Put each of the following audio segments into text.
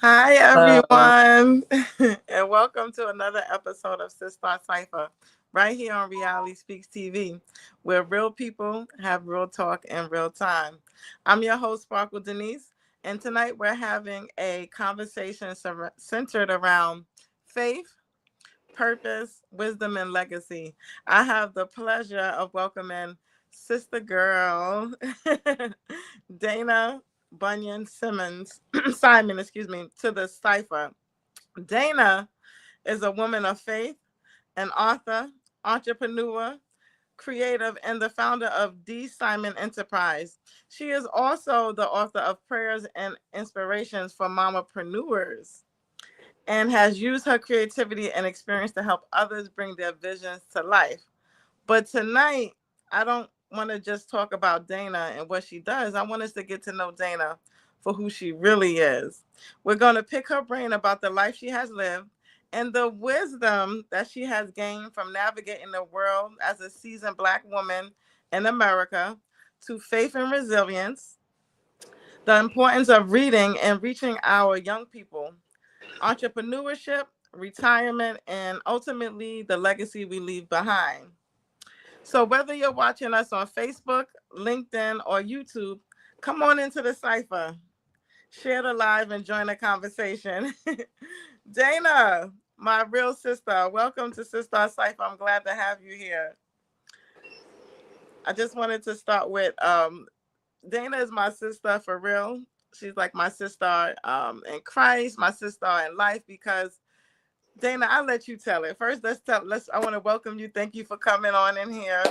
Hi, Hello. everyone, and welcome to another episode of SisStar Cipher, right here on Reality Speaks TV, where real people have real talk in real time. I'm your host, Sparkle Denise, and tonight we're having a conversation centered around faith, purpose, wisdom, and legacy. I have the pleasure of welcoming Sister Girl, Dana Bunyan-Simmons, Simon, excuse me, to the cipher. Dana is a woman of faith, an author, entrepreneur, creative, and the founder of D. Simon Enterprise. She is also the author of Prayers and Inspirations for Mompreneurs and has used her creativity and experience to help others bring their visions to life. But tonight, I don't want to just talk about Dana and what she does. I want us to get to know Dana for who she really is. We're going to pick her brain about the life she has lived and the wisdom that she has gained from navigating the world as a seasoned Black woman in America, to faith and resilience, the importance of reading and reaching our young people, entrepreneurship, retirement, and ultimately the legacy we leave behind. So, whether you're watching us on Facebook, LinkedIn, or YouTube, come on into the cipher, share the live, and join the conversation. Dana, my real sister, welcome to SisStar Cipher. I'm glad to have you here. I just wanted to start with Dana is my sister for real. She's like my sister in Christ, my sister in life, because Dana, I'll let you tell it. First, I want to welcome you. Thank you for coming on in here.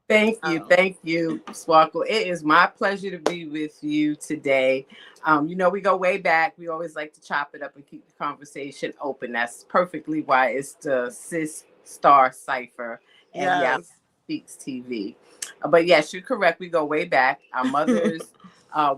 Thank you. Um, Thank you, Sparkle. It is my pleasure to be with you today. We go way back. We always like to chop it up and keep the conversation open. That's perfectly why it's the Sis Star Cipher and Reality yes. Speaks TV. But yes, you're correct. We go way back. Our mothers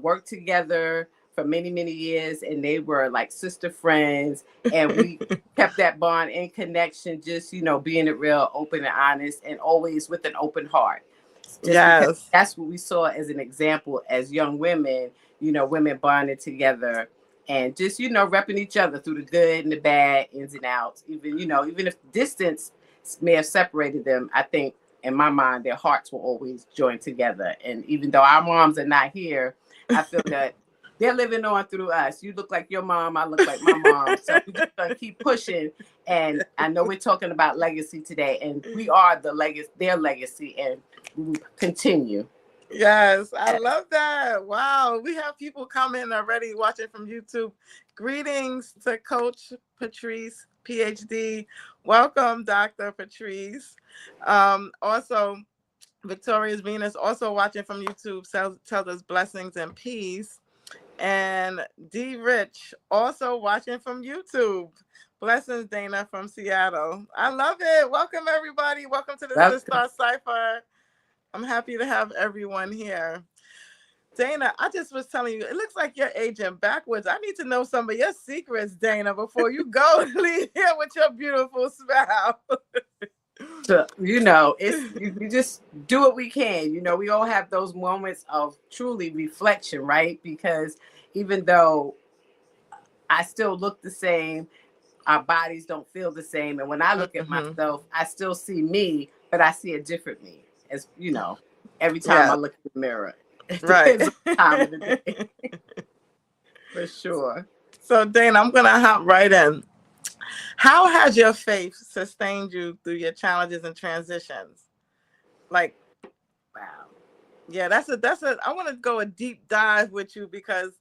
worked together for many, many years, and they were like sister friends. And we kept that bond and connection, just, being it real, open and honest, and always with an open heart. Just because Yes. that's what we saw as an example as young women, women bonded together and just, repping each other through the good and the bad, ins and outs. Even if distance may have separated them, I think in my mind, their hearts will always join together. And even though our moms are not here, I feel that they're living on through us. You look like your mom, I look like my mom. So we're just gonna keep pushing. And I know we're talking about legacy today, and we are their legacy, and we will continue. Yes, I love that. Wow, we have people coming already watching from YouTube. Greetings to Coach Patrice, PhD. Welcome, Dr. Patrice. Also, Victoria's Venus also watching from YouTube. Tells us blessings and peace. And D Rich also watching from YouTube. Blessings, Dana from Seattle. I love it. Welcome, everybody. Welcome to the Welcome. SisStar Cipher. I'm happy to have everyone here. Dana, I just was telling you, it looks like you're aging backwards. I need to know some of your secrets, Dana, before you go leave here with your beautiful smile. So, we just do what we can. We all have those moments of truly reflection, right? Because even though I still look the same, our bodies don't feel the same. And when I look at Hmm. myself, I still see me, but I see a different me. As every time I Yeah, look in the mirror, it right. depends on the time of the day, for sure. So, Dana, I'm going to hop right in. How has your faith sustained you through your challenges and transitions? Like, Wow. yeah, that's a I want to go a deep dive with you because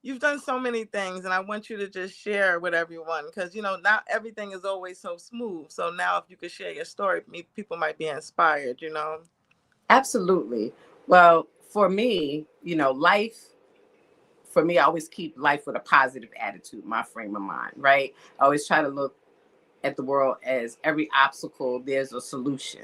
you've done so many things and I want you to just share with everyone because not everything is always so smooth. So now if you could share your story, people might be inspired. Absolutely. Well, for me, life, for me, I always keep life with a positive attitude, my frame of mind, right? I always try to look at the world as every obstacle, there's a solution.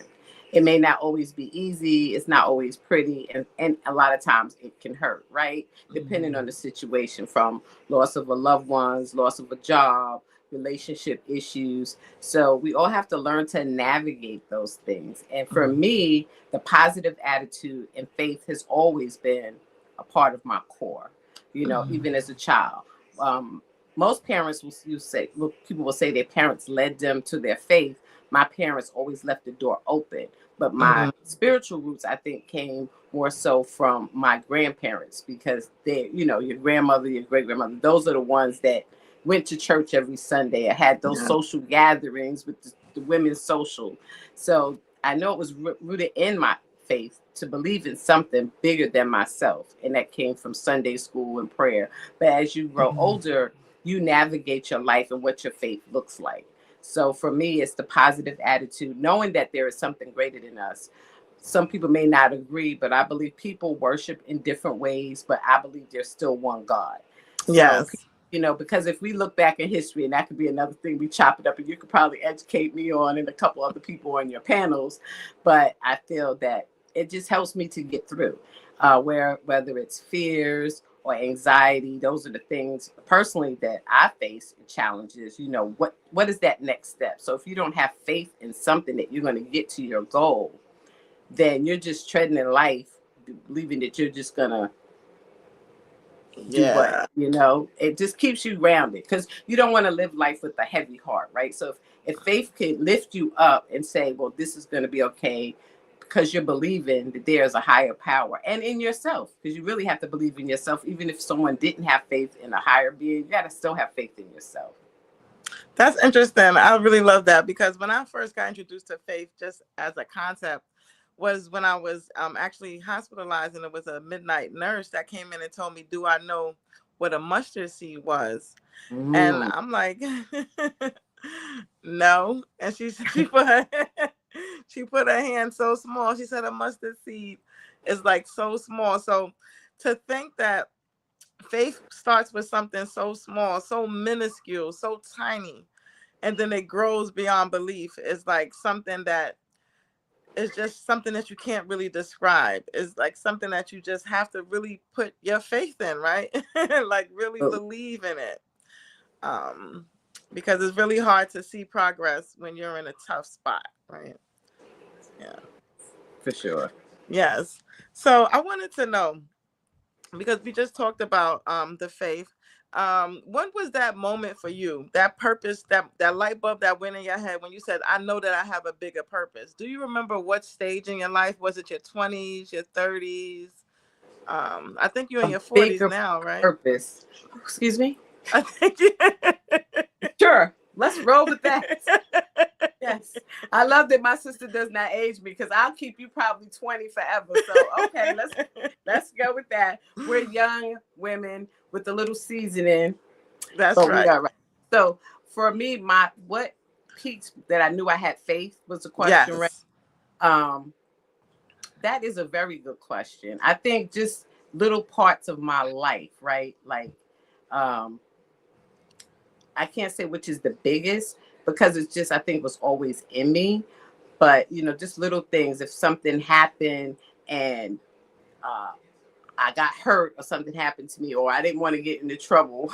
It may not always be easy, it's not always pretty, and a lot of times it can hurt, right? Depending on Mhm. the situation, from loss of a loved ones, loss of a job, relationship issues. So we all have to learn to navigate those things. And for Mhm. me, the positive attitude and faith has always been a part of my core, Mhm. even as a child. Um, most parents people will say their parents led them to their faith. My parents always left the door open, but my Mhm. spiritual roots, I think, came more so from my grandparents, because they, your grandmother, your great grandmother, those are the ones that went to church every Sunday and had those Yeah. social gatherings with the women's social. So I know it was rooted in my faith to believe in something bigger than myself, and that came from Sunday school and prayer. But as you grow Mhm. older, you navigate your life and what your faith looks like. So for me, it's the positive attitude, knowing that there is something greater than us. Some people may not agree, but I believe people worship in different ways, but I believe there's still one God. So, Yes. because if we look back in history, and that could be another thing, we chop it up, and you could probably educate me on, and a couple other people on your panels, but I feel that it just helps me to get through, whether it's fears or anxiety. Those are the things personally that I face and challenges. What is that next step? So if you don't have faith in something that you're going to get to your goal, then you're just treading in life believing that you're just going to do what. Yeah. It just keeps you grounded, because you don't want to live life with a heavy heart, right? So if faith can lift you up and say, well, this is going to be okay, because you're believing that there's a higher power, and in yourself, because you really have to believe in yourself. Even if someone didn't have faith in a higher being, you got to still have faith in yourself. That's interesting. I really love that, because when I first got introduced to faith, just as a concept, was when I was actually hospitalized, and it was a midnight nurse that came in and told me, "Do I know what a mustard seed was?" And Mm. I'm like, "No." And she put her she put her hand so small. She said a mustard seed is like so small. So to think that faith starts with something so small, so minuscule, so tiny, and then it grows beyond belief is like something that is just something that you can't really describe. It's like something that you just have to really put your faith in, right? Like really Oh, believe in it. Um, because it's really hard to see progress when you're in a tough spot, right? Yeah. for sure. Yes. So I wanted to know, because we just talked about the faith. When was that moment for you, that purpose, that light bulb that went in your head when you said, I know that I have a bigger purpose? Do you remember what stage in your life? Was it your 20s, your 30s? I think you're in A your 40s bigger now, right? purpose. Excuse me. I think you. Sure, let's roll with that. Yes. I love that my sister does not age me, because I'll keep you probably 20 forever. So okay, let's go with that. We're young women with a little seasoning, That's but we right. are right. So for me, what peaked that I knew I had faith was the question, right? Yes. Um, that is a very good question. I think just little parts of my life, right? Like um I can't say which is the biggest, because it's just, I think, was always in me. But just little things. If something happened and uh, I got hurt, or something happened to me, or I didn't want to get into trouble,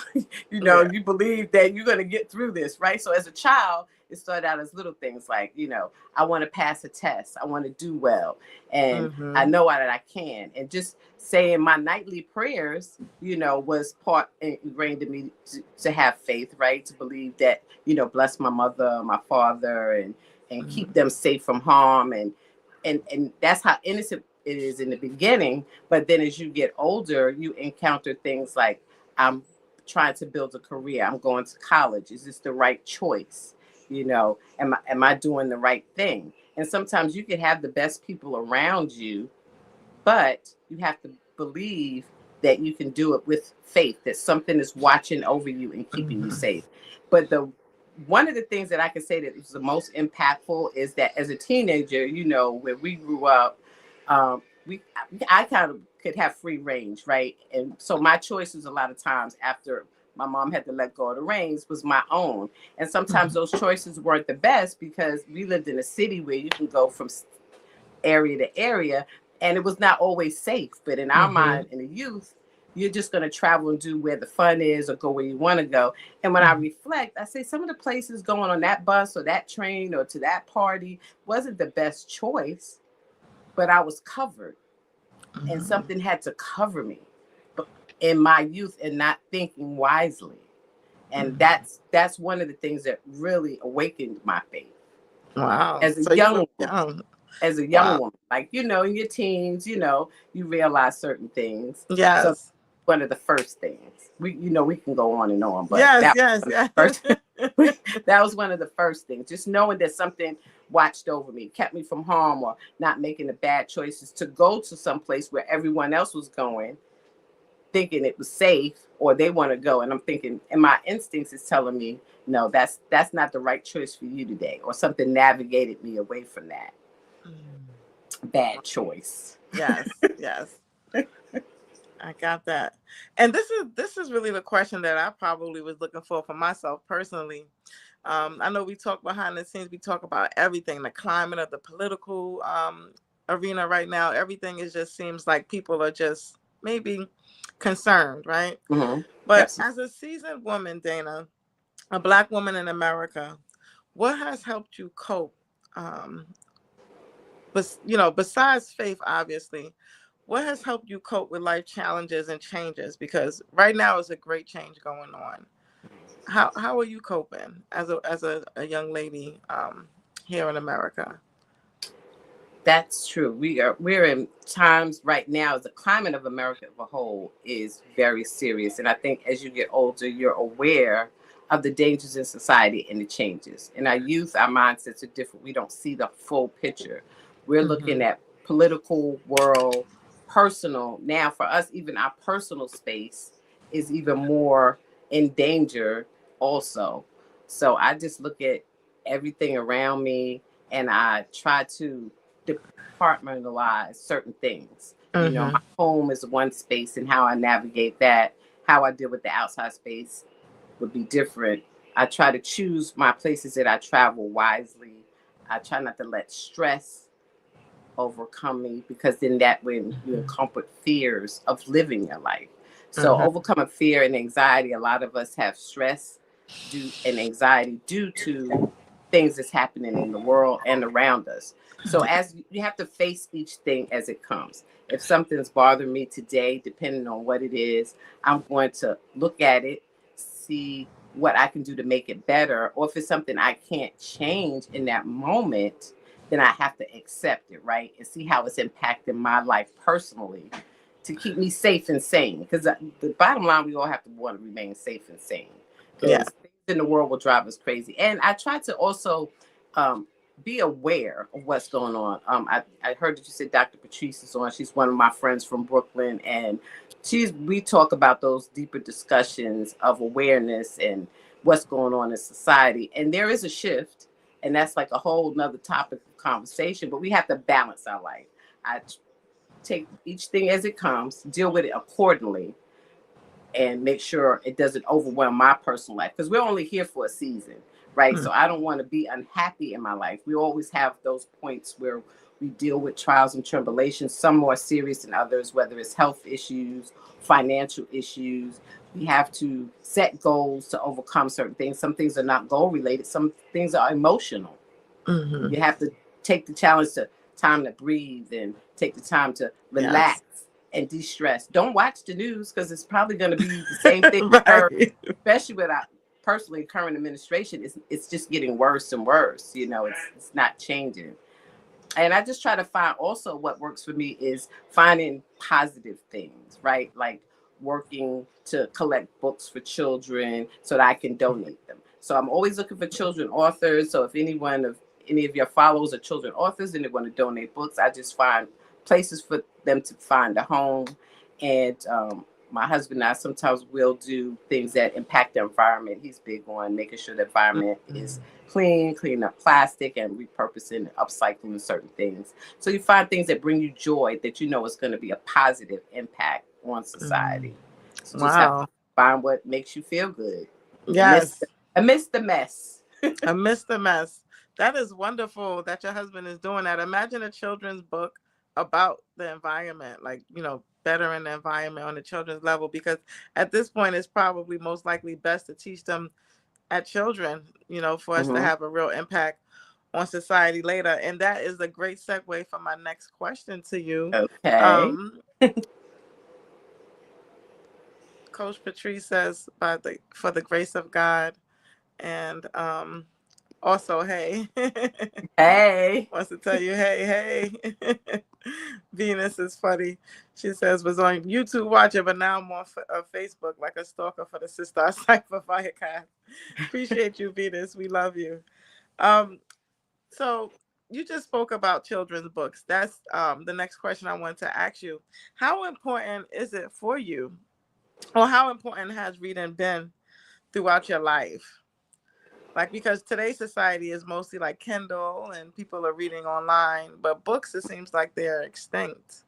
Yeah. you believe that you're going to get through this, right? So as a child, it started out as little things like, I want to pass a test, I want to do well, and I Mm-hmm. know that I can. And just saying my nightly prayers, was part ingrained in me to have faith, right? To believe that, bless my mother, my father, and keep them safe from harm, and that's how innocent it is in the beginning. But then as you get older, you encounter things like, I'm trying to build a career, I'm going to college, is this the right choice? Am I doing the right thing? And sometimes you could have the best people around you, but you have to believe that you can do it with faith, that something is watching over you and keeping you Mm-hmm. safe. But the one of the things that I can say that was the most impactful is that as a teenager, where we grew up, we I kind of could have free range, right? And so my choices a lot of times, after my mom had to let go of the reins, was my own. And sometimes those choices weren't the best, because we lived in a city where you can go from area to area, and it was not always safe. But in our Mm-hmm. mind, in the youth, you're just going to travel and do where the fun is, or go where you want to go. And when I Mm-hmm. reflect, I say some of the places going on that bus or that train or to that party wasn't the best choice, but I was covered, and Mm-hmm. something had to cover me in my youth and not thinking wisely. And that's one of the things that really awakened my faith Wow. as a So you were young woman. young. As a young Wow. woman, like, in your teens, you realize certain things. So Yes. one of the first things we can go on and on, but Yes, that yes, was yes. one of the first, that was one of the first things. Just knowing that something watched over me, kept me from harm or not making the bad choices to go to some place where everyone else was going, thinking it was safe or they want to go, and I'm thinking, and my instincts is telling me, no, that's not the right choice for you today, or something navigated me away from that bad choice. Yes, yes. I got that. And this is really the question that I probably was looking for myself personally. I know we talk behind the scenes, we talk about everything, the climate of the political arena right now. Everything is just seems like people are just maybe concerned, right? Mm-hmm. But Absolutely. as a seasoned woman, Dana, a Black woman in America, what has helped you cope? Um, besides faith, obviously, what has helped you cope with life challenges and changes? Because right now is a great change going on. How are you coping as a young lady here in America? That's true. We're in times right now. The climate of America as a whole is very serious, and I think as you get older, you're aware of the dangers in society and the changes. In our youth, our mindsets are different. We don't see the full picture. We're looking Hmm. at political, world, personal. Now, for us, even our personal space is even more in danger. Also, so I just look at everything around me, and I try to departmentalize certain things. Hmm. My home is one space, and how I navigate that, how I deal with the outside space would be different. I try to choose my places that I travel wisely. I try not to let stress overcome me, because then that when you encompass fears of living your life. So Hmm. overcoming fear and anxiety, a lot of us have stress due and anxiety due to things that's happening in the world and around us. So as you have to face each thing as it comes. If something's bothering me today, depending on what it is, I'm going to look at it, see what I can do to make it better. Or if it's something I can't change in that moment, then I have to accept it, right? And see how it's impacting my life personally to keep me safe and sane. Because the bottom line, we all have to want to remain safe and sane, Yeah. because things in the world will drive us crazy. And I try to also um, be aware of what's going on. I heard that you said Dr. Patrice is on. She's one of my friends from Brooklyn, and we talk about those deeper discussions of awareness and what's going on in society. And there is a shift, and that's like a whole nother topic of conversation, but we have to balance our life. I take each thing as it comes, deal with it accordingly, and make sure it doesn't overwhelm my personal life, because we're only here for a season, right? Mm. So I don't want to be unhappy in my life. We always have those points where we deal with trials and tribulations, some more serious than others, whether it's health issues, financial issues. We have to set goals to overcome certain things. Some things are not goal related, some things are emotional. Hmm. You have to take the challenge to time to breathe and take the time to Yes. relax and de-stress. Don't watch the news, because it's probably going to be the same thing you heard, Right. especially with our personally current administration. It's just getting worse and worse. It's not changing. And I just try to find, also what works for me is finding positive things, right? Like working to collect books for children so that I can donate them. So I'm always looking for children authors. So if any of your followers are children authors and they want to donate books, I just find places for them to find a home. And my husband and I sometimes will do things that impact the environment. He's big on making sure the environment is cleaning up plastic and repurposing and upcycling certain things. So you find things that bring you joy, that is going to be a positive impact on Mm. society. So just have to Wow. find what makes you feel good amidst Yes. amidst the mess. I missed the mess. That is wonderful that your husband is doing that. Imagine a children's book about the environment, like, bettering the environment on the children's level, because at this point, it's probably most likely best to teach them at children, for us to Mm-hmm. have a real impact on society later. And that is a great segue for my next question to you. Okay. Um, Coach Patrice says, for the grace of God. And also, hey, Hey. wants to tell you, hey. Venus is funny. She says, was on YouTube watching, but now I'm on Facebook like a stalker for the SisStar Cipher Firecast. Appreciate you, Venus. We love you. So you just spoke about children's books. That's the next question I want to ask you. How important is it for you, or how important has reading been throughout your life? Like, because today's society is mostly like Kindle and people are reading online, but books, it seems like they're extinct.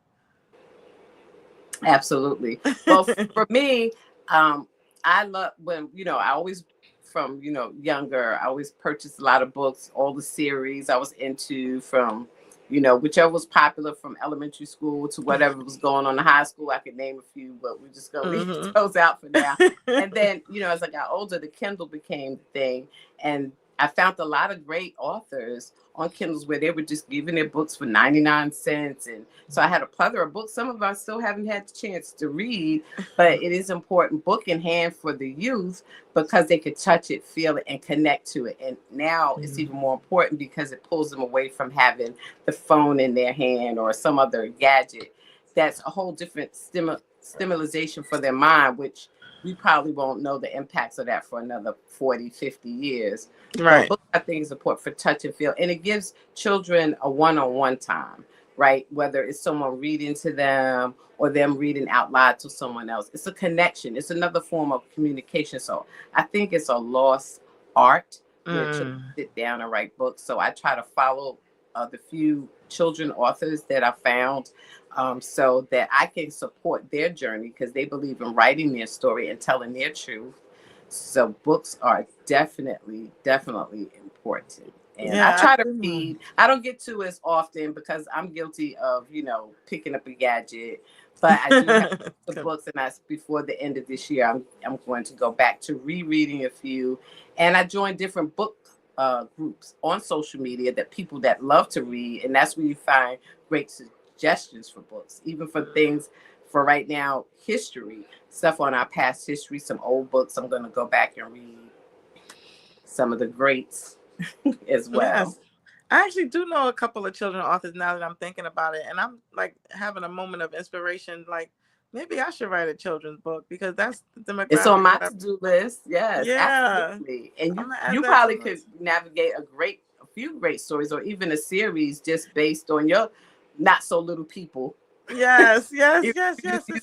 Absolutely. Well, for me, I love when, I always, from, younger, I always purchased a lot of books, all the series I was into, from, whichever was popular from elementary school to whatever was going on in high school. I could name a few, but we're just going to leave those out for now. And then, as I got older, the Kindle became the thing. And I found a lot of great authors on Kindles where they were just giving their books for 99 cents. And so I had a plethora of books. Some of them I still haven't had the chance to read, but it is important, book in hand for the youth, because they could touch it, feel it, and connect to it. And now it's even more important because it pulls them away from having the phone in their hand or some other gadget. That's a whole different stimulation for their mind, which we probably won't know the impacts of that for another 40, 50 years. Right. But book, I think, is important for touch and feel. And it gives children a one-on-one time, right? Whether it's someone reading to them or them reading out loud to someone else. It's a connection. It's another form of communication. So I think it's a lost art where children sit down and write books. So I try to follow the few children authors that I found, so that I can support their journey, because they believe in writing their story and telling their truth. So books are definitely important. And I try to read. I don't get to as often because I'm guilty of, picking up a gadget. But I do have the books, and that's before the end of this year. I'm going to go back to rereading a few. And I joined different book groups on social media, that people that love to read. And that's where you find great suggestions for books, even for things for right now, history, stuff on our past history, some old books. I'm going to go back and read some of the greats as well. Yes. I actually do know a couple of children authors now that I'm thinking about it. And I'm like having a moment of inspiration. Like, maybe I should write a children's book, because that's the demographic. It's on my to-do list. Yes, absolutely. And you probably could navigate a few great stories, or even a series just based on your not so little people. Yes. Use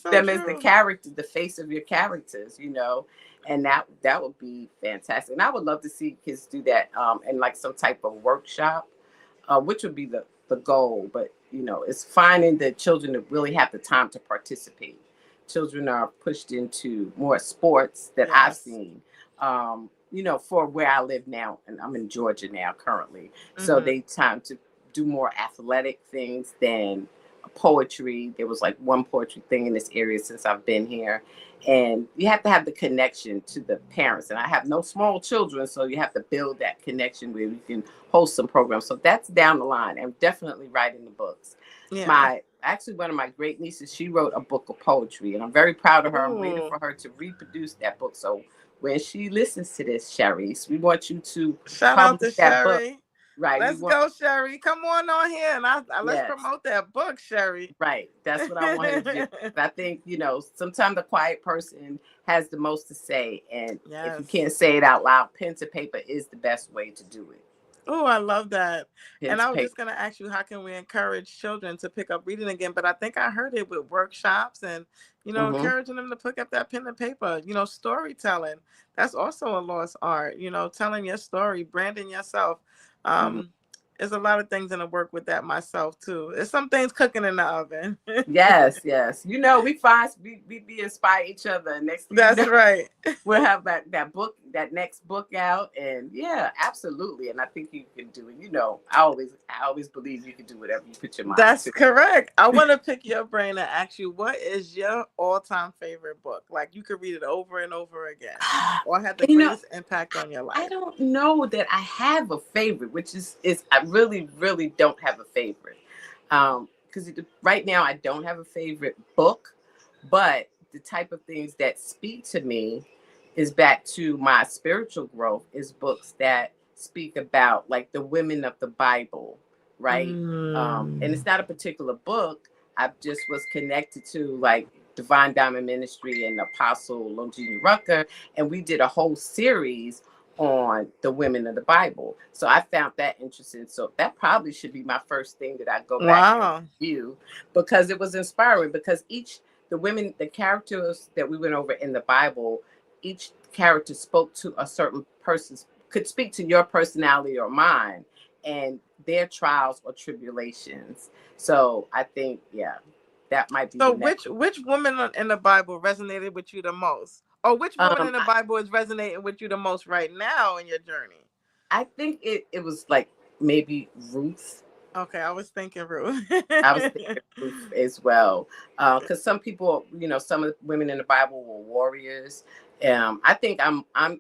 them as the character, the face of your characters, and that would be fantastic. And I would love to see kids do that in like some type of workshop, which would be the goal. But it's finding the children that really have the time to participate. Children are pushed into more sports that I've seen, for where I live now, and I'm in Georgia now currently. So they time to do more athletic things than poetry. There was like one poetry thing in this area since I've been here. And you have to have the connection to the parents. And I have no small children, so you have to build that connection where you can host some programs. So that's down the line. I'm definitely writing the books. Yeah. Actually, one of my great nieces, she wrote a book of poetry, and I'm very proud of her. I'm waiting for her to reproduce that book. So when she listens to this, Sherry, we want you to shout out to Sherry. Book. Right. Let's go, Sherry. Come on here, and let's promote that book, Sherry. Right. That's what I wanted to do. I think, sometimes the quiet person has the most to say. And if you can't say it out loud, pen to paper is the best way to do it. Oh, I love that. And I was just going to ask you, how can we encourage children to pick up reading again? But I think I heard it with workshops and, encouraging them to pick up that pen and paper, storytelling. That's also a lost art, telling your story, branding yourself. There's a lot of things in the work with that myself too. There's some things cooking in the oven. Yes. We inspire each other. That's right. We'll have that book, that next book out, and yeah, absolutely. And I think you can do it. I always believe you can do whatever you put your mind. That's correct. I want to pick your brain and ask you, what is your all-time favorite book? Like, you could read it over and over again, or had the greatest impact on your life. I don't know that I have a favorite, which is I really, really don't have a favorite. Because right now I don't have a favorite book, but the type of things that speak to me is back to my spiritual growth is books that speak about like the women of the Bible, right? And it's not a particular book. I just was connected to like Divine Diamond Ministry and Apostle Longina Rucker, and we did a whole series on the women of the Bible. So I found that interesting. So that probably should be my first thing that I go back and Wow. review because it was inspiring. Because the characters that we went over in the Bible, each character spoke to a certain person's, could speak to your personality or mine and their trials or tribulations. So I think, yeah, that might be So the next. which woman in the Bible resonated with you the most? Or which woman in the I, Bible is resonating with you the most right now in your journey? I think it was like maybe Ruth. Okay, I was thinking Ruth. I was thinking Ruth as well, because some people, some of the women in the Bible were warriors. I think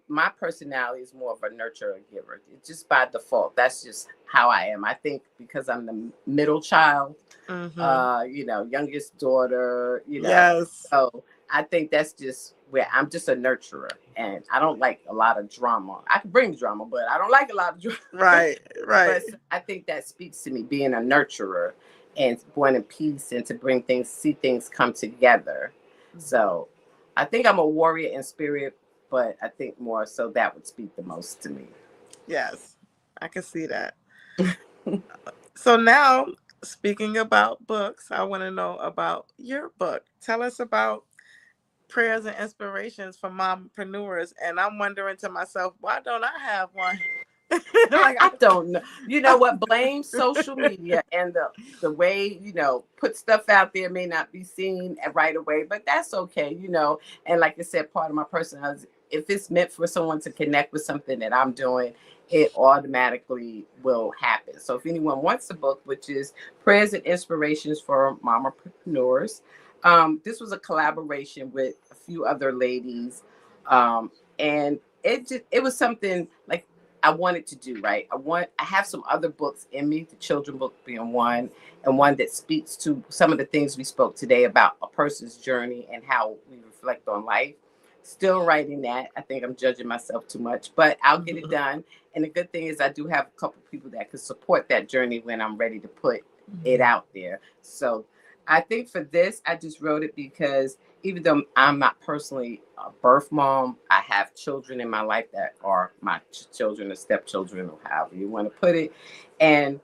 my personality is more of a nurturer giver. It's just by default. That's just how I am. I think because I'm the middle child, youngest daughter, Yes. so I think that's just where I'm just a nurturer, and I don't like a lot of drama. I can bring drama, but I don't like a lot of drama. Right. But I think that speaks to me being a nurturer and wanting peace and to see things come together. So I think I'm a warrior in spirit, but I think more so that would speak the most to me. Yes, I can see that. So now, speaking about books, I want to know about your book. Tell us about prayers and inspirations for mompreneurs. And I'm wondering to myself, why don't I have one? I don't know. You know what? Blame social media and the way, put stuff out there may not be seen right away, but that's okay, And like I said, part of my personality, if it's meant for someone to connect with something that I'm doing, it automatically will happen. So if anyone wants the book, which is Prayers and Inspirations for Mompreneurs, this was a collaboration with a few other ladies. And it was something like I wanted to do, right? I have some other books in me, the children book being one, and one that speaks to some of the things we spoke today about a person's journey and how we reflect on life. Still writing that. I think I'm judging myself too much, but I'll get it done. And the good thing is I do have a couple people that can support that journey when I'm ready to put it out there. So I think for this, I just wrote it because even though I'm not personally a birth mom, I have children in my life that are my children or stepchildren or however you want to put it. And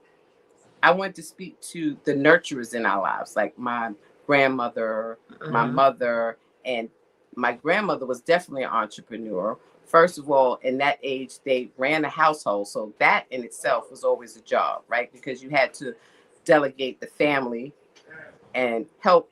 I want to speak to the nurturers in our lives, like my grandmother, my mother, and my grandmother was definitely an entrepreneur. First of all, in that age, they ran a household. So that in itself was always a job, right? Because you had to delegate the family and help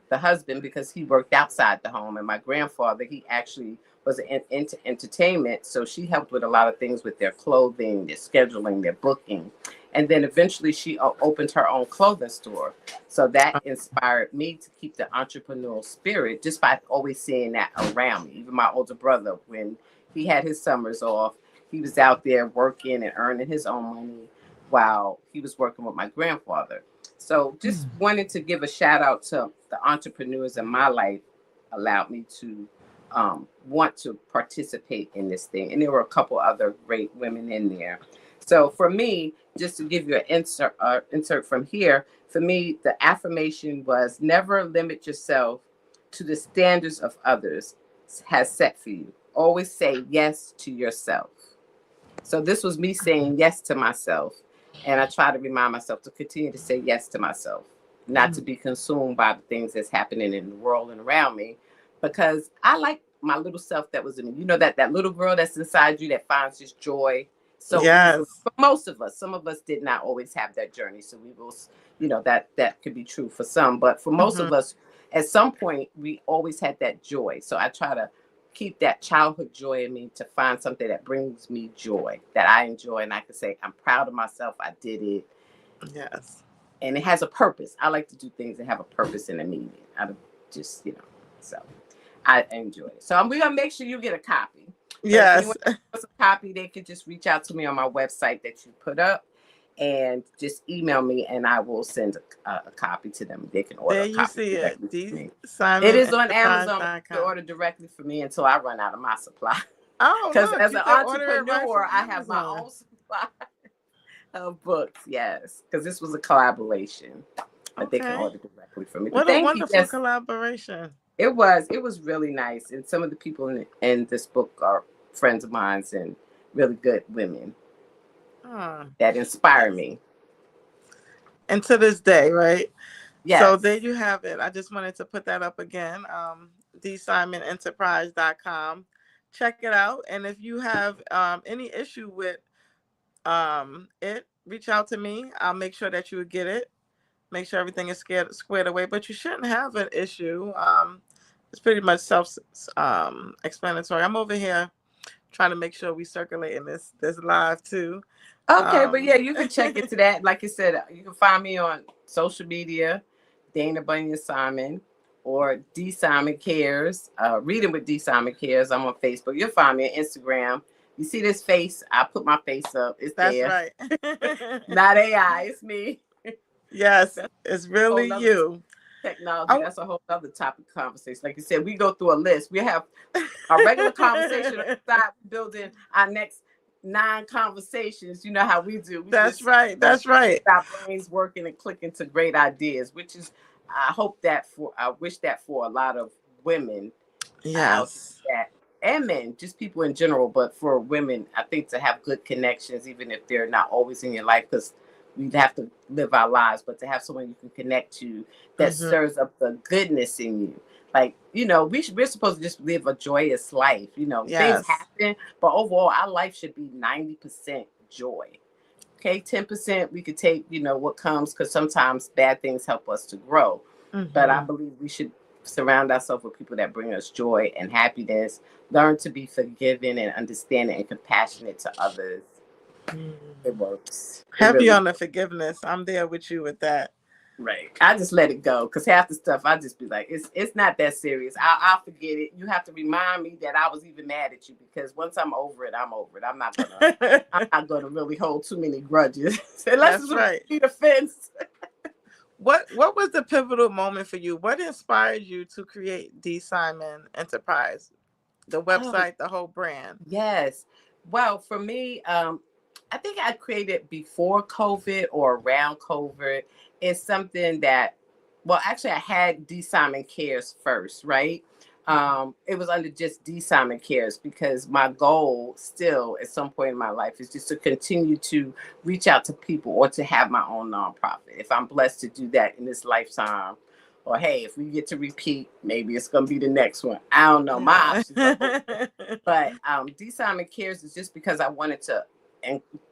the husband because he worked outside the home. And my grandfather, he actually was into entertainment. So she helped with a lot of things with their clothing, their scheduling, their booking. And then eventually she opened her own clothing store. So that inspired me to keep the entrepreneurial spirit just by always seeing that around me. Even my older brother, when he had his summers off, he was out there working and earning his own money while he was working with my grandfather. So just wanted to give a shout out to the entrepreneurs in my life allowed me to want to participate in this thing. And there were a couple other great women in there. So for me, just to give you an insert from here, for me, the affirmation was never limit yourself to the standards of others has set for you. Always say yes to yourself. So this was me saying yes to myself. And I try to remind myself to continue to say yes to myself, not to be consumed by the things that's happening in the world and around me, because I like my little self that was in me. You know, that little girl that's inside you that finds this joy so easily. For most of us, some of us did not always have that journey. So we will, that could be true for some. But for most of us, at some point, we always had that joy. So I try to keep that childhood joy in me to find something that brings me joy, that I enjoy. And I can say, I'm proud of myself. I did it. Yes. And it has a purpose. I like to do things that have a purpose and a meaning. I just, so I enjoy it. So we're going to make sure you get a copy. Yes. If anyone wants a copy, they could just reach out to me on my website that you put up. and just email me and I will send a copy to them. They can order There a you copy see it. directly from me. It is on Amazon. To DSimonEnterprise.com. order directly from me until I run out of my supply. Oh, Because look, as you an can order it right entrepreneur, from I have my Amazon. own supply of books. Yes, because this was a collaboration, but they can Okay. order directly from me. But What a thank you. wonderful Yes, collaboration. it was really nice. And some of the people in this book are friends of mine and really good women that inspire me. And to this day, right? So there Yes. you have it. I just wanted to put that up again. DSimonEnterprise.com. Check it out. And if you have any issue with it, reach out to me. I'll make sure that you would get it. Make sure everything is squared away. But you shouldn't have an issue. It's pretty much self explanatory. I'm over here trying to make sure we circulating this live too. Okay, but yeah, you can check into that. Like I said, you can find me on social media, Dana Bunyan-Simon, or D Simon Cares. Reading with D Simon Cares. I'm on Facebook. You'll find me on Instagram. You see this face? I put my face up. It's That's there. right. Not AI. It's me. Yes, it's really you. Technology. That's a whole other topic of conversation. Like you said, we go through a list. We have a regular conversation. Start building our next 9 conversations. You know how we do. That's right. That's right. Our brains working and clicking to great ideas, which is, I wish that for a lot of women. Yes. And men, just people in general. But for women, I think to have good connections, even if they're not always in your life, because we have to live our lives, but to have someone you can connect to that stirs up the goodness in you. Like, we're supposed to just live a joyous life. Things happen, but overall, our life should be 90% joy. Okay, 10% we could take, what comes, because sometimes bad things help us to grow. But I believe we should surround ourselves with people that bring us joy and happiness, learn to be forgiving and understanding and compassionate to others. It works. Happy on the forgiveness. I'm there with you with that. Right. I just let it go, because half the stuff I just be like, it's not that serious. I'll forget it. You have to remind me that I was even mad at you, because once I'm over it, I'm over it. I'm not gonna really hold too many grudges unless it's a repeat offense. What was the pivotal moment for you? What inspired you to create D Simon Enterprise, the website, the whole brand? Yes. Well, for me, I think I created before COVID or around COVID. It's something that, well, actually, I had D Simon Cares first, right? It was under just D Simon Cares, because my goal still at some point in my life is just to continue to reach out to people or to have my own nonprofit. If I'm blessed to do that in this lifetime, or hey, if we get to repeat, maybe it's going to be the next one. I don't know. My options are open. But D Simon Cares is just because I wanted to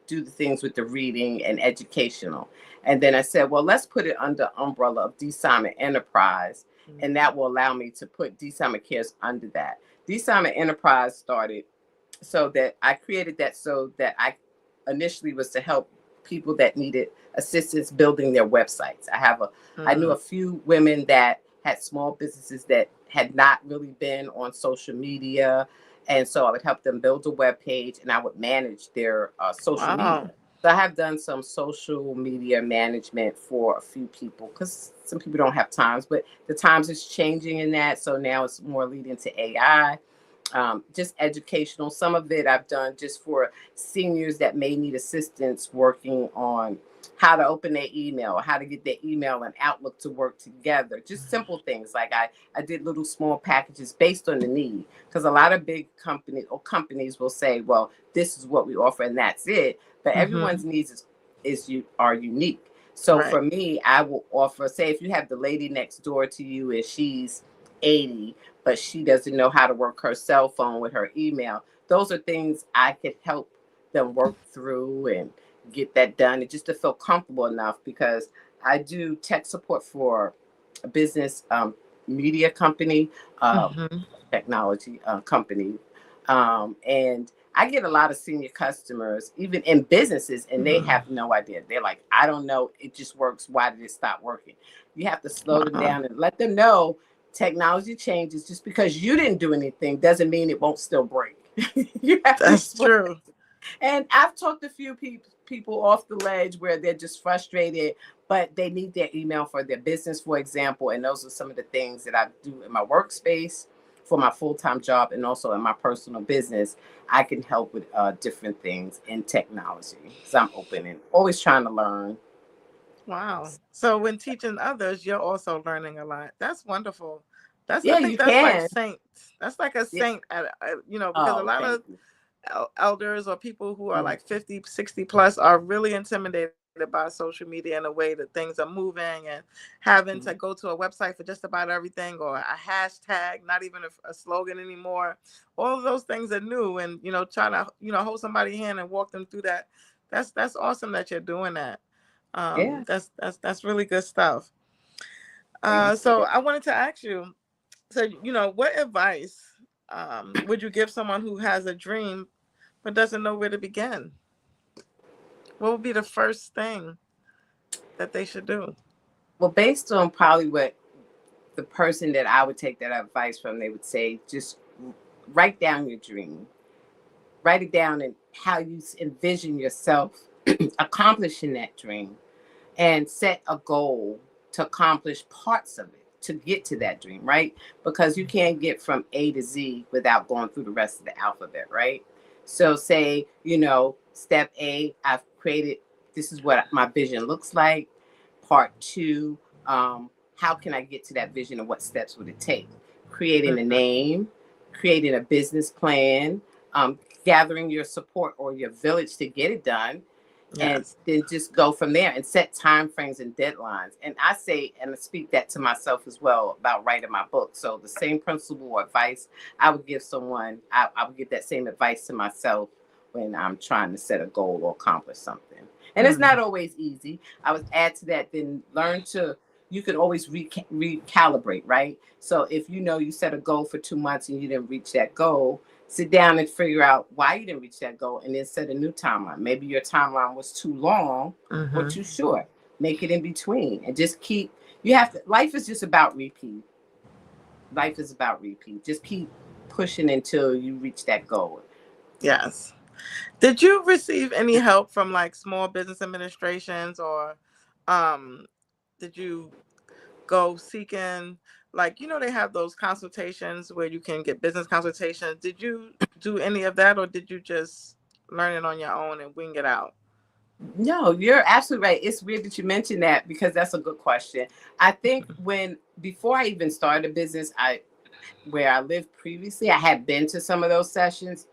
do the things with the reading and educational. And then I said, well, let's put it under umbrella of D Simon Enterprise. And that will allow me to put D Simon Cares under that. D Simon Enterprise started so that I created that so that I initially was to help people that needed assistance building their websites. I knew a few women that had small businesses that had not really been on social media. And so I would help them build a web page, and I would manage their social media. So I have done some social media management for a few people, because some people don't have times, but the times is changing in that. So now it's more leading to AI, just educational. Some of it I've done just for seniors that may need assistance working on how to open their email, how to get their email and Outlook to work together. Just simple things. Like I did little small packages based on the need, because a lot of big companies will say, well, this is what we offer and that's it. But everyone's needs are unique. So for me, I will offer, say if you have the lady next door to you and she's 80, but she doesn't know how to work her cell phone with her email. Those are things I could help them work through and get that done, and just to feel comfortable enough, because I do tech support for a business media company, technology company, and I get a lot of senior customers, even in businesses, and they have no idea. They're like, I don't know, it just works. Why did it stop working? You have to slow them down and let them know technology changes. Just because you didn't do anything doesn't mean it won't still break. That's true. And I've talked to a few people off the ledge where they're just frustrated, but they need their email for their business, for example. And those are some of the things that I do in my workspace for my full-time job, and also in my personal business. I can help with different things in technology. So I'm open and always trying to learn. Wow. So when teaching others, you're also learning a lot. That's wonderful. I Yeah, think you that's like can. saints. That's like a Yeah. saint because a Oh, lot thank of you. elders or people who are Mhm. like 50, 60 plus are really intimidated by social media and the way that things are moving, and having to Mhm. go to a website for just about everything, or a hashtag, not even a slogan anymore. All of those things are new, and trying to hold somebody's hand and walk them through that. That's awesome that you're doing that. Yeah, That's really good stuff. thank So you. I wanted to ask you, so what advice would you give someone who has a dream but doesn't know where to begin? What would be the first thing that they should do? Well, based on probably what the person that I would take that advice from, they would say, just write down your dream, write it down and how you envision yourself accomplishing that dream, and set a goal to accomplish parts of it to get to that dream, right? Because you can't get from A to Z without going through the rest of the alphabet, right? So, say, step A, I've created, this is what my vision looks like. Part two, how can I get to that vision and what steps would it take? Creating a Mhm. name, creating a business plan, gathering your support or your village to get it done, and Yes. then just go from there and set time frames and deadlines. And I say, and I speak that to myself as well about writing my book. So the same principle or advice I would give someone, I would give that same advice to myself when I'm trying to set a goal or accomplish something. And it's not Mhm. always easy. I would add to that, then learn to, you can always recalibrate, right? So if you set a goal for 2 months and you didn't reach that goal, sit down and figure out why you didn't reach that goal, and then set a new timeline. Maybe your timeline was too long or Mhm. too short. Make it in between and just keep, you have to, life is just about repeat. Life is about repeat. Just keep pushing until you reach that goal. Yes. Did you receive any help from like small business administrations, or um did you go seeking, like, they have those consultations where you can get business consultations? Did you do any of that, or did you just learn it on your own and wing it out? No, you're absolutely right. It's weird that you mentioned that because that's a good question. I think before I even started a business, where I lived previously, I had been to some of those sessions.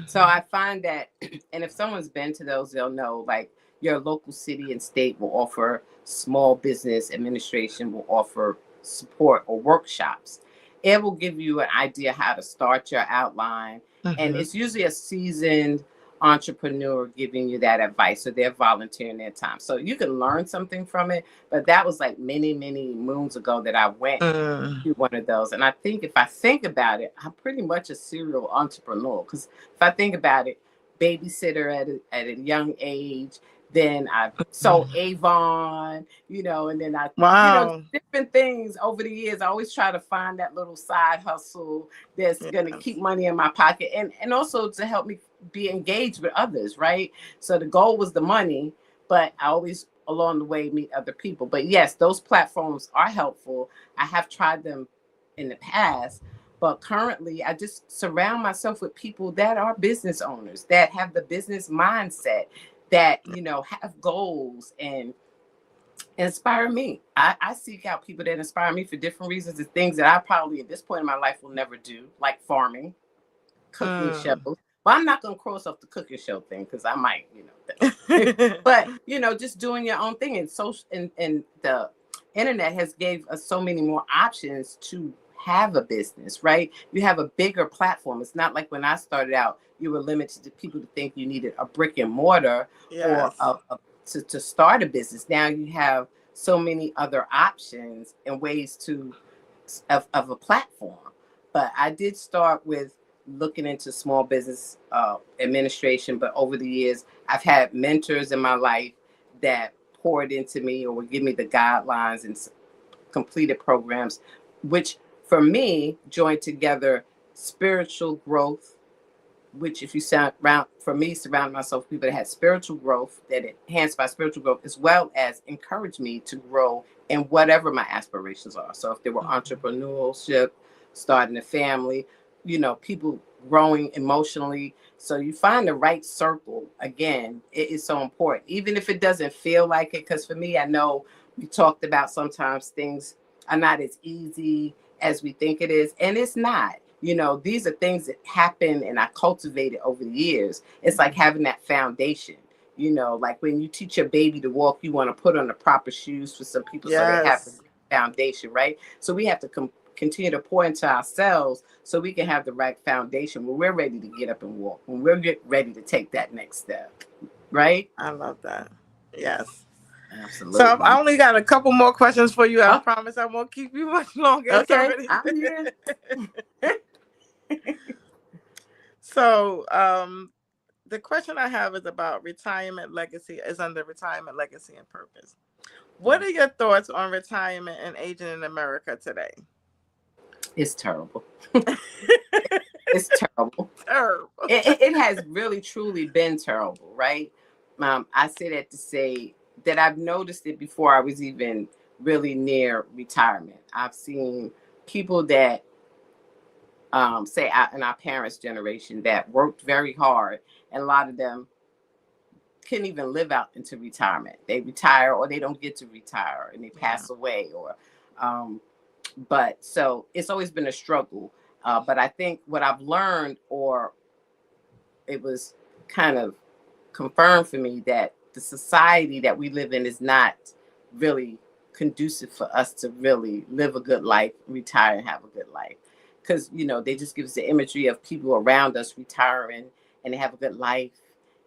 So Mhm. I find that, and if someone's been to those, they'll know, like, your local city and state will offer, small business administration will offer support or workshops. It will give you an idea how to start your outline. And Mhm. it's usually a seasoned entrepreneur giving you that advice, so they're volunteering their time. So you can learn something from it. But that was like many, many moons ago that I went Mm. to one of those. And I think if I think about it, I'm pretty much a serial entrepreneur. Because if I think about it, babysitter at a young age, then I sold Mm. Avon, and then Wow. different things over the years. I always try to find that little side hustle that's going to keep Yes. money in my pocket, and also to help me be engaged with others, right? So the goal was the money, but I always along the way meet other people. But yes, those platforms are helpful. I have tried them in the past, but currently I just surround myself with people that are business owners, that have the business mindset, that have goals and inspire me. I seek out people that inspire me for different reasons, and things that I probably at this point in my life will never do, like farming, cooking shows. Mm. But I'm not gonna cross off the cooking show thing because I might, but just doing your own thing. And social and the internet has gave us so many more options to have a business, right? You have a bigger platform. It's not like when I started out, you were limited to people to think you needed a brick and mortar or Yes. to start a business. Now you have so many other options and ways of a platform. But I did start with looking into small business administration. But over the years, I've had mentors in my life that poured into me or would give me the guidelines and completed programs, which for me joined together spiritual growth, which if you surround myself with people that had spiritual growth, that enhanced my spiritual growth, as well as encourage me to grow in whatever my aspirations are. So if there were entrepreneurship, starting a family, people growing emotionally. So you find the right circle. Again, it is so important, even if it doesn't feel like it. Because for me, I know we talked about sometimes things are not as easy as we think it is. And it's not. These are things that happen and I cultivated over the years. It's like having that foundation. Like when you teach your baby to walk, you want to put on the proper shoes for some people so they have the Yes. foundation, right? So we have to continue to pour into ourselves so we can have the right foundation when we're ready to get up and walk, when we're ready to take that next step, right? I love that. Yes. So I Absolutely. only got a couple more questions for you. I Oh, promise I won't keep you much longer. It's okay. already. I'm here. So, the question I have is about retirement legacy, is under retirement legacy and purpose. What are your thoughts on retirement and aging in America today? It's terrible. It's terrible. Terrible. It has really, truly been terrible, right? I say that to say that I've noticed it before I was even really near retirement. I've seen people that say in our parents' generation that worked very hard, and a lot of them couldn't even live out into retirement. They retire or they don't get to retire and they pass away, or but so it's always been a struggle. But I think what I've learned, or it was kind of confirmed for me, that the society that we live in is not really conducive for us to really live a good life, retire and have a good life. Because, they just give us the imagery of people around us retiring and they have a good life,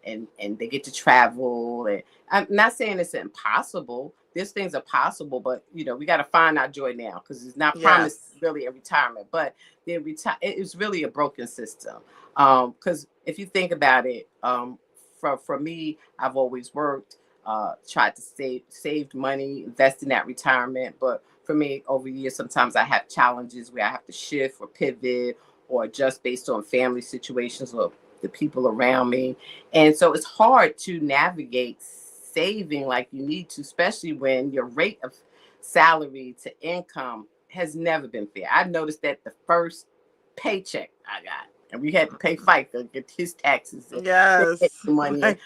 and they get to travel. And I'm not saying it's impossible. These things are possible, but we got to find our joy now, because it's not promised Yes. really in retirement. But it's really a broken system. Because if you think about it, for me, I've always worked, tried to saved money, invest in that retirement. But for me, over years, sometimes I have challenges where I have to shift or pivot or adjust based on family situations or the people around me. And so it's hard to navigate saving like you need to, especially when your rate of salary to income has never been fair. I noticed that the first paycheck I got, and we had to pay FICA, get his taxes and Yes. money, and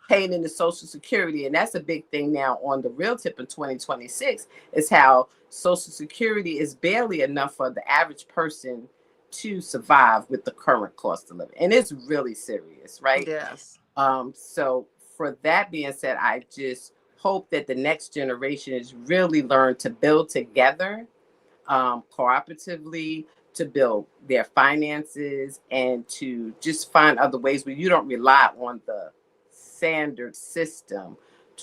paying into Social Security. And that's a big thing now on the real tip in 2026, is how Social Security is barely enough for the average person to survive with the current cost of living. And it's really serious, right? Yes. So for that being said, I just hope that the next generation is really learn to build together, cooperatively, to build their finances and to just find other ways where you don't rely on the standard system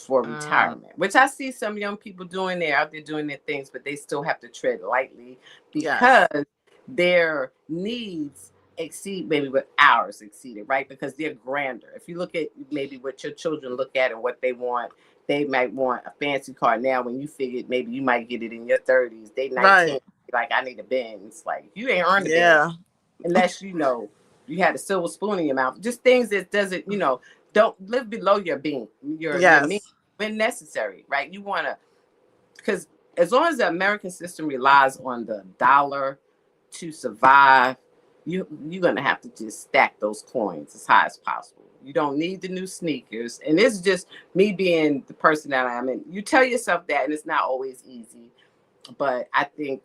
for retirement, which I see some young people doing. They're out there doing their things, but they still have to tread lightly Yes. because their needs exceed maybe what ours exceeded, right? Because they're grander. If you look at maybe what your children look at and what they want, they might want a fancy car now when you figured maybe you might get it in your 30s. They 19, Right. like, I need a Benz. Like, you ain't earned a Benz Yeah. unless you had a silver spoon in your mouth. Just things that doesn't, don't live below your being, your means Yes. when necessary, right? You want to, because as long as the American system relies on the dollar to survive, you're gonna have to just stack those coins as high as possible. You don't need the new sneakers, and it's just me being the person that I am. And you tell yourself that, and it's not always easy. But I think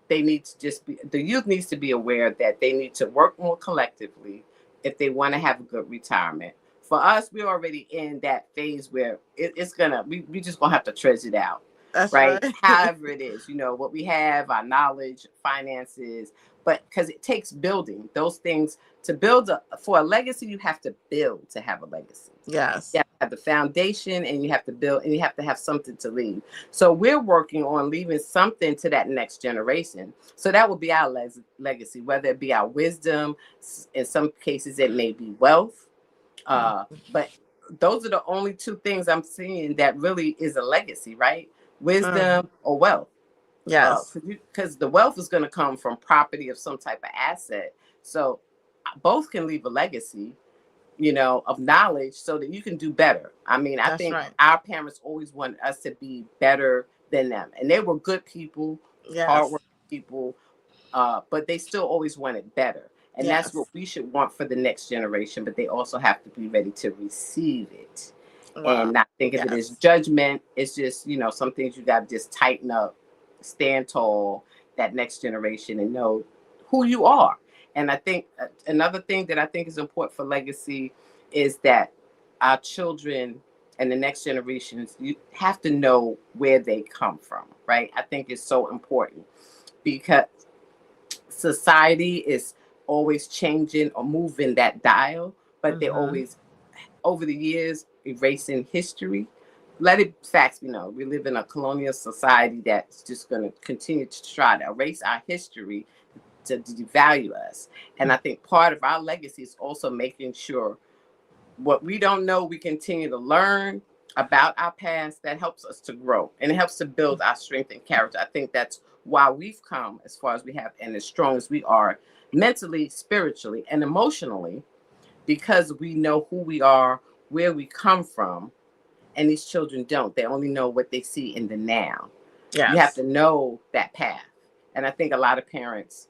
they need to the youth needs to be aware that they need to work more collectively if they want to have a good retirement. For us, we're already in that phase where it's gonna we just gonna have to treasure it out, That's right? right. However it is, what we have, our knowledge, finances, but because it takes building those things to build for a legacy, you have to build to have a legacy. Yes. You have to have the foundation, and you have to build, and you have to have something to leave. So we're working on leaving something to that next generation. So that will be our legacy, whether it be our wisdom. In some cases, it may be wealth. But those are the only two things I'm seeing that really is a legacy, right? Mm. Wisdom or wealth. Yes. Because the wealth is going to come from property of some type of asset. So both can leave a legacy, you know, of knowledge so that you can do better. I mean, I That's think right. our parents always wanted us to be better than them. And they were good people, Yes. hardworking people, but they still always wanted better. And that's what Yes. we should want for the next generation, but they also have to be ready to receive it Wow. and not think of it as Yes. judgment. It's just, you know, some things you got to just tighten up, stand tall, that next generation, and know who you are. And I think another thing that I think is important for legacy is that our children and the next generations, you have to know where they come from, right? I think it's so important because society is always changing or moving that dial, but they're Mm-hmm. always over the years erasing history. Let it facts be known. We live in a colonial society that's just going to continue to try to erase our history to devalue us. And I think part of our legacy is also making sure what we don't know, we continue to learn about our past. That helps us to grow and it helps to build our strength and character. I think that's why we've come as far as we have and as strong as we are mentally, spiritually, and emotionally, because we know who we are, where we come from. And these children don't. They only know what they see in the now. You have Yes. to know that path. And I think a lot of parents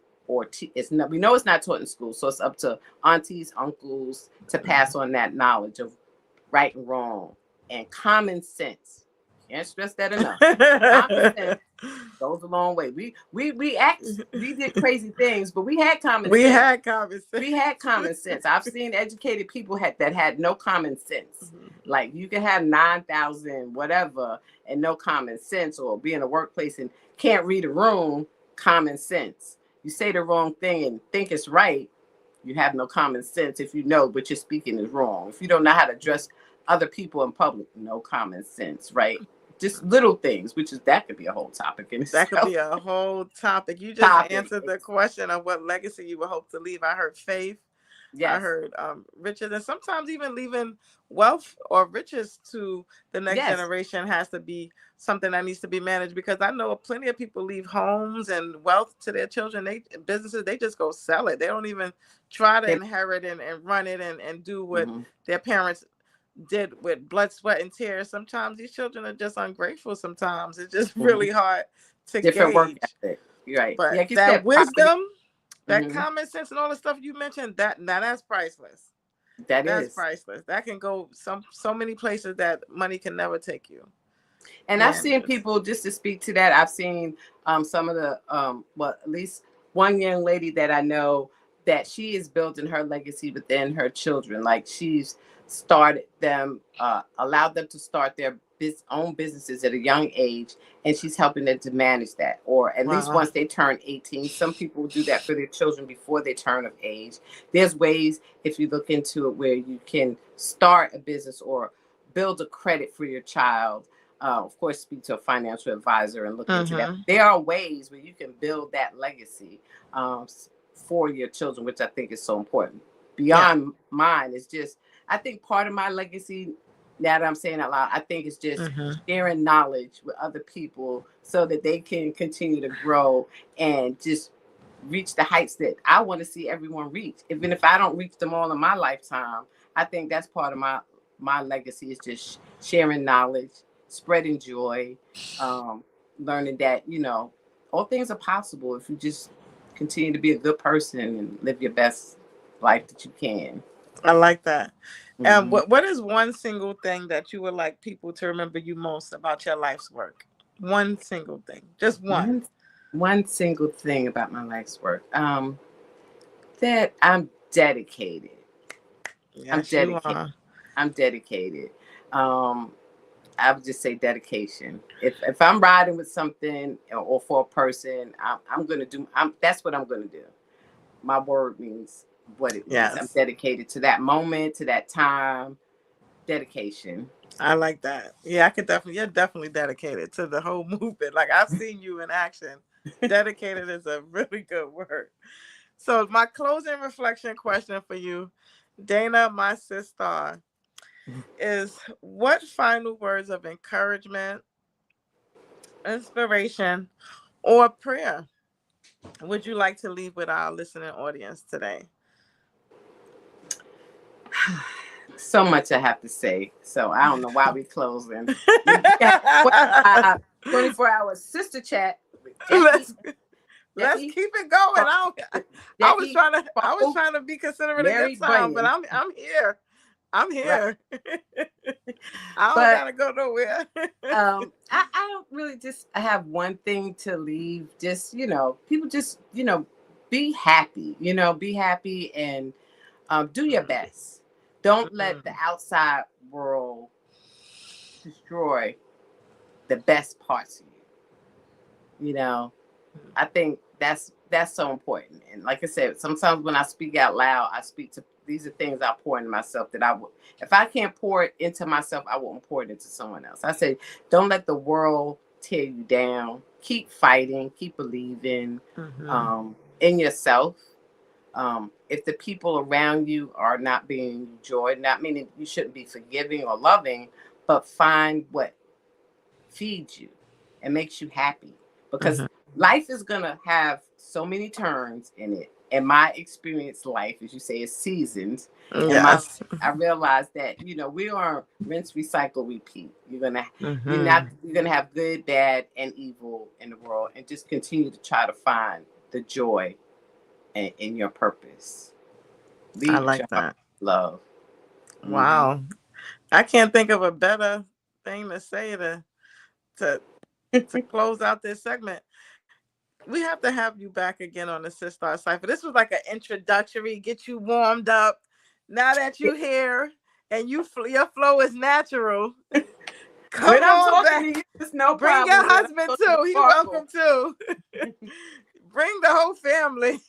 it's not, we know it's not taught in school, so it's up to aunties, uncles to pass on that knowledge of right and wrong and common sense. Can't stress that enough. Common sense goes a long way. We did crazy things, but we had common We sense. had conversations. We had common sense. I've seen educated people that had no common sense. Like you can have 9,000 whatever and no common sense, or be in a workplace and can't read a room. Common sense. You say the wrong thing and think it's right. You have no common sense if you know what you're speaking is wrong. If you don't know how to address other people in public, no common sense, right? Just little things, which is that could be a whole topic in That could itself. be a whole topic. You just Topic. answered the question of what legacy you would hope to leave. I heard faith. I Yes. heard riches, and sometimes even leaving wealth or riches to the next Yes. generation has to be something that needs to be managed, because I know plenty of people leave homes and wealth to their children. They businesses, they just go sell it. They don't even try to They, inherit and run it and do what mhm. their parents did with blood, sweat, and tears. Sometimes these children are just ungrateful. Sometimes it's just Mhm. really hard to Different work gauge. ethic. You're right. But Like you that said, poverty. wisdom, that Hmm. common sense, and all the stuff you mentioned, that now that's priceless. That That's is. priceless. That can go so many places that money can never take you. And I've Man, seen people, just to speak to that, I've seen some of the, well, at least one young lady that I know that she is building her legacy within her children. Like she's started them, allowed them to start their own businesses at a young age, and she's helping them to manage that. Or at least wow. once they turn 18. Some people do that for their children before they turn of age. There's ways, if you look into it, where you can start a business or build a credit for your child. Of course, speak to a financial advisor and look into that. Mm-hmm. There are ways where you can build that legacy for your children, which I think is so important. Yeah. Beyond mine, it's just, I think part of my legacy, now that I'm saying out loud, I think it's just Mm-hmm. sharing knowledge with other people so that they can continue to grow and just reach the heights that I want to see everyone reach. Even if I don't reach them all in my lifetime, I think that's part of my legacy is just sharing knowledge, spreading joy, learning that, you know, all things are possible if you just continue to be a good person and live your best life that you can. I like that. And Hmm. what is one single thing that you would like people to remember you most about your life's work? One single thing, just one. One single thing about my life's work, that I'm dedicated. I'm Yes, you dedicated. are. I'm dedicated. Um, I would just say dedication. If I'm riding with something or for a person, I'm gonna do. That's what I'm gonna do. My word means what it means. I'm Yes, dedicated to that moment, to that time. Dedication. I like that. Yeah, I could definitely. You're definitely dedicated to the whole movement. Like I've seen you in action. Dedicated is a really good word. So my closing reflection question for you, Dana, my sister, is what final words of encouragement, inspiration, or prayer would you like to leave with our listening audience today? So much I have to say. So I don't know why we closing. We got 24-hour sister chat with Jackie. Let's Jackie, keep it going. Jackie, I was Sparkle, trying to be considerate of your Mary time, but Bunyan. I'm here. I'm Right. here. I don't But gotta go nowhere. I don't really just I have one thing to leave. Just, people just, be happy, be happy and do your best. Don't let the outside world destroy the best parts of you. I think that's so important. And like I said, sometimes when I speak out loud, I speak to these are things I pour into myself that I would, if I can't pour it into myself, I won't pour it into someone else. I say, don't let the world tear you down. Keep fighting, keep believing in yourself. If the people around you are not being joy, not meaning you shouldn't be forgiving or loving, but find what feeds you and makes you happy, because life is gonna have so many turns in it. And my experience life, as you say, is seasons. Yes. And I realized that we are rinse, recycle, repeat. You're gonna have good, bad, and evil in the world, and just continue to try to find the joy in your purpose. I Lead with like your heart, that. love. Wow. I can't think of a better thing to say to close out this segment. We have to have you back again on the SisStar Cipher. This was like an introductory, get you warmed up. Now that you're here and your flow is natural, come When I'm on talking back. to you, it's no Bring problem. your husband too. He's welcome too. Bring the whole family.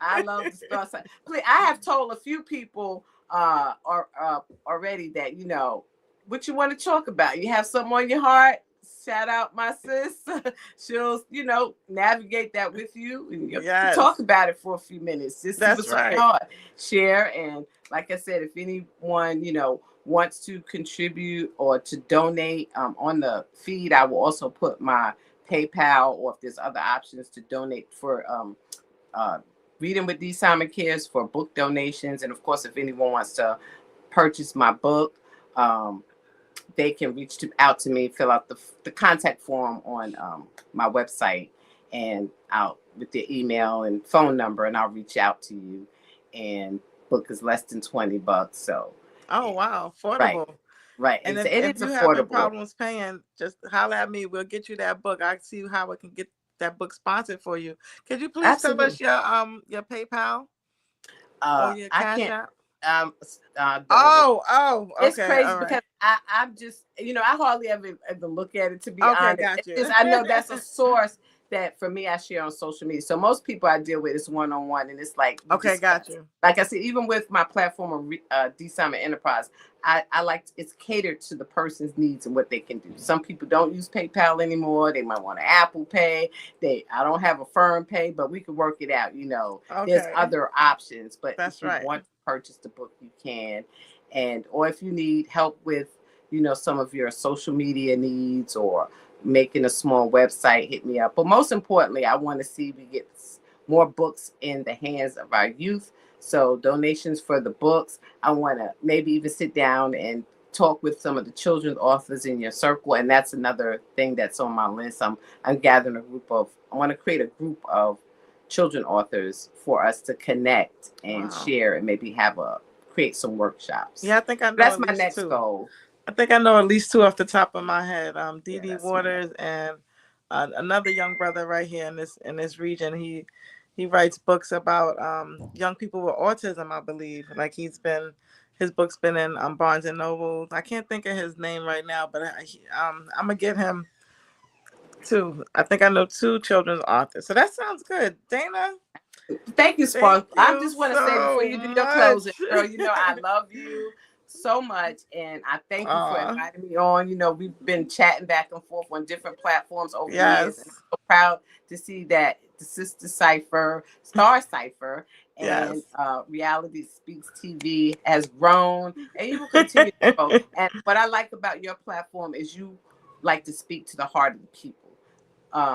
I love the Star Cipher. Please, I have told a few people already that what you want to talk about. You have something on your heart. Shout out my sis. She'll navigate that with you and Yes. talk about it for a few minutes. Just see what's on your heart. Share, and like I said, if anyone wants to contribute or to donate on the feed, I will also put my PayPal, or if there's other options to donate for Reading with D. Simon Cares for book donations. And of course, if anyone wants to purchase my book, they can reach out to me, fill out the contact form on my website, and I'll with their email and phone number, and I'll reach out to you. And book is less than $20. So. Oh wow, affordable. Right. And it if is you affordable. having problems paying, just holler at me. We'll get you that book. I see how we can get that book sponsored for you. Could you please tell us your PayPal or your Cash App? Okay. It's crazy all right. because I'm just I hardly ever look at it, to be honest. Got you. It's just, I know that's a source that for me I share on social media. So most people I deal with is one-on-one, and it's like got you. Like I said, even with my platform of D. Simon Enterprise, I like it's catered to the person's needs and what they can do. Some people don't use PayPal anymore. They might want an Apple Pay. I don't have a firm pay, but we can work it out. There's other options. But if you want to purchase the book, you can. Or if you need help with, some of your social media needs or making a small website, hit me up. But most importantly, I want to see we get more books in the hands of our youth. So donations for the books. I want to maybe even sit down and talk with some of the children's authors in your circle. And that's another thing that's on my list. I'm gathering I want to create a group of children authors for us to connect and share, and maybe create some workshops. Yeah, I think I know. That's my next goal. I think I know at least two off the top of my head. Dee Waters and another young brother right here in this region. He writes books about young people with autism, I believe. Like his book's been in Barnes and Noble. I can't think of his name right now, but I'm gonna get him too. I think I know two children's authors. So that sounds good, Dana. Thank you, Sparkle. I just want to say before you do your closing, girl, I love you so much, and I thank you for inviting me on. We've been chatting back and forth on different platforms over the years, and I'm so proud to see that the SisStar Cipher, Star Cipher, and Reality Speaks TV has grown, and you will continue to grow. And what I like about your platform is you like to speak to the heart of the people.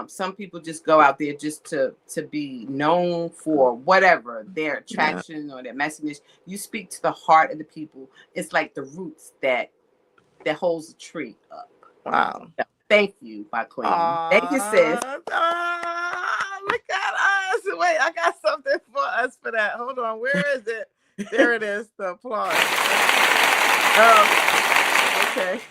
Some people just go out there just to be known for whatever their Yeah. attraction or their message. You speak to the heart of the people. It's like the roots that holds the tree up. Wow. So, thank you, my queen. Thank you, sis. Look at us. Wait, I got something for us for that. Hold on. Where is it? There it is. The applause. Oh, okay.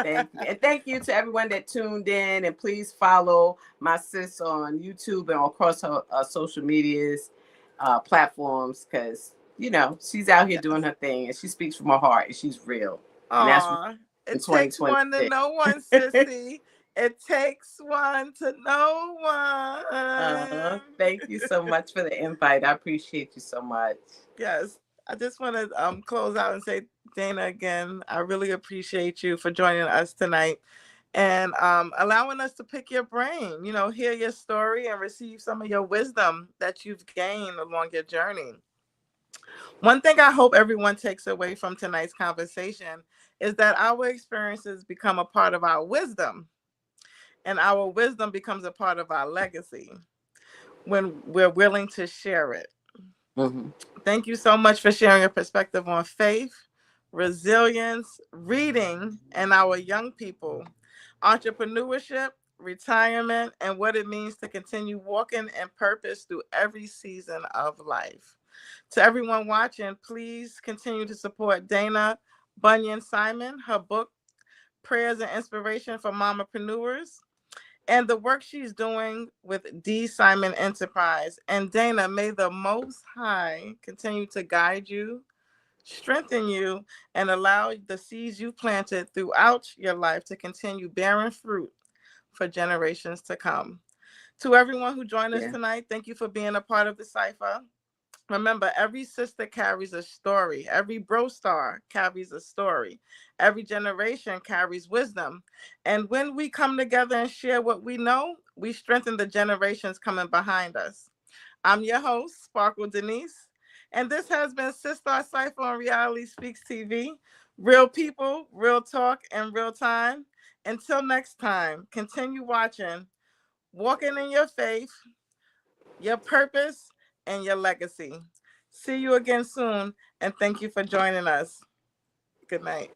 Thank you. And thank you to everyone that tuned in. And please follow my sis on YouTube and across her social medias platforms, because she's out here doing her thing and she speaks from her heart and she's real. And that's it takes one to know one, sissy. It takes one to know one. Thank you so much for the invite. I appreciate you so much. Yes. I just want to close out and say, Dana, again, I really appreciate you for joining us tonight and allowing us to pick your brain, hear your story and receive some of your wisdom that you've gained along your journey. One thing I hope everyone takes away from tonight's conversation is that our experiences become a part of our wisdom, and our wisdom becomes a part of our legacy when we're willing to share it. Mm-hmm. Thank you so much for sharing your perspective on faith, resilience, reading, and our young people, entrepreneurship, retirement, and what it means to continue walking in purpose through every season of life. To everyone watching, please continue to support Dana Bunyan-Simon, her book, Prayers and Inspiration for Mompreneurs, and the work she's doing with D. Simon Enterprise. And Dana, may the Most High continue to guide you, strengthen you, and allow the seeds you planted throughout your life to continue bearing fruit for generations to come. To everyone who joined us tonight, thank you for being a part of the Cipher. Remember, every sister carries a story. Every bro star carries a story. Every generation carries wisdom. And when we come together and share what we know, we strengthen the generations coming behind us. I'm your host, Sparkle Denise. And this has been SisStar Cipher on Reality Speaks TV. Real people, real talk, and real time. Until next time, continue watching, walking in your faith, your purpose, and your legacy. See you again soon, and thank you for joining us. Good night.